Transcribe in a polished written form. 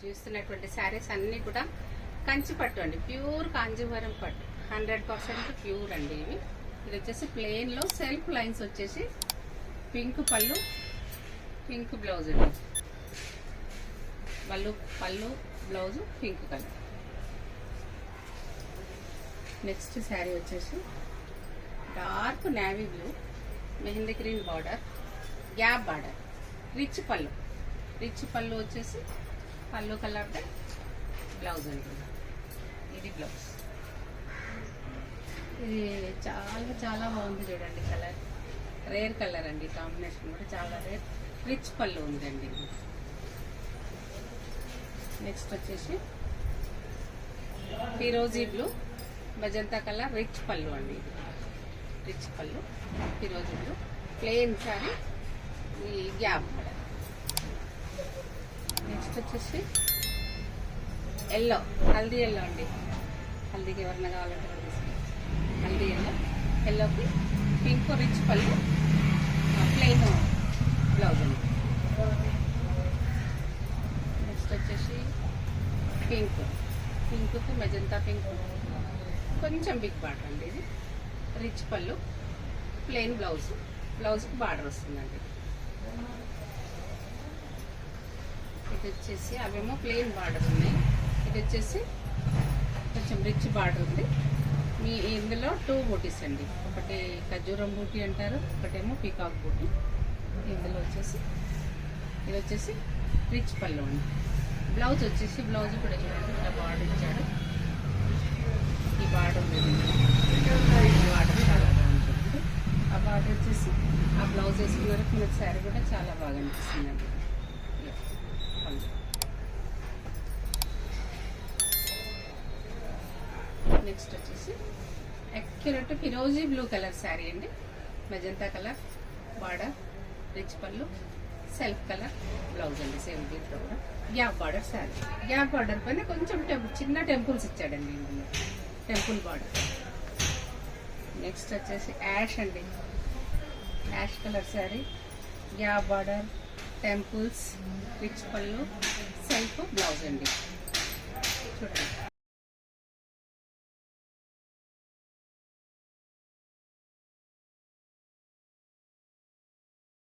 చూస్తున్నటువంటి శారీస్ అన్నీ కూడా కంచి పట్టు అండి, ప్యూర్ కాంజీవరం పట్టు, 100% ప్యూర్ అండి ఇవి. ఇది వచ్చేసి ప్లెయిన్లో సెల్ఫ్ లైన్స్ వచ్చేసి పింక్ పళ్ళు, పింక్ బ్లౌజ్ అండి. పళ్ళు blouse pink colour. Next sari వచ్చేసి dark navy blue, mehndi green border, gap border, rich పళ్ళు వచ్చేసి పళ్ళు కలర్ బ్లౌజ్ అండి. ఇది బ్లౌజ్. ఇది చాలా బాగుంది చూడండి. కలర్ రేర్ కలర్ అండి, కాంబినేషన్ కూడా చాలా రేర్. రిచ్ పళ్ళు ఉందండి. నెక్స్ట్ వచ్చేసి ఫిరోజీ బ్లూ, మజంతా కలర్, రిచ్ పళ్ళు అండి. ఇది రిచ్ పళ్ళు, ఫిరోజీ బ్లూ, ప్లెయిన్ సారీ, ఈ గ్యాప్ కలర్. నెక్స్ట్ వచ్చేసి ఎల్లో, హల్దీ ఎల్లో అండి. హల్దీకి ఎవరైనా కావాలంటే కూడా తీసుకోవచ్చు. హల్దీ ఎల్లోకి పింక్ రిచ్ పళ్ళు, ప్లెయిన్ బ్లౌజ్ అండి. నెక్స్ట్ వచ్చేసి పింక్కి మెజంతా పింక్, కొంచెం బిగ్ బార్డర్ అండి. ఇది రిచ్ పళ్ళు, ప్లెయిన్ బ్లౌజ్కి బార్డర్ వస్తుందండి. ఇది వచ్చేసి అవేమో ప్లెయిన్ బార్డర్ ఉన్నాయి, ఇది వచ్చేసి కొంచెం రిచ్ బార్డర్ ఉంది. ఇందులో 2 బూటీస్ అండి, ఒకటి ఖర్జూరం బూటీ అంటారు, ఒకటేమో పీకాక్ బూటీ. ఇందులో వచ్చేసి ఇది వచ్చేసి రిచ్ పళ్ళు ఉంది. బ్లౌజ్ వచ్చేసి బ్లౌజ్ కూడా చూడండి, ఇలా బార్డర్ ఇచ్చాడు. ఈ బార్డర్ ఉంది, బార్డర్ చాలా బాగుంటుంది. ఆ బార్డర్ వచ్చేసి ఆ బ్లౌజ్ వేసుకున్నారు. మనకి శారీ కూడా చాలా బాగా అనిపిస్తుందండి. నెక్స్ట్ వచ్చేసి అక్యురేట్ ఫిరోజీ బ్లూ కలర్ శారీ అండి. Magenta colour border, rich pallu, self colour blouse అండి. సేమ్ దీంట్లో కూడా gap border sari. Gap border పైన కొంచెం చిన్న టెంపుల్స్ ఇచ్చాడండి ఇందులో, టెంపుల్ బార్డర్. నెక్స్ట్ వచ్చేసి యాష్ అండి, ash colour sari, gap border, temples, rich pallu, self blouse అండి.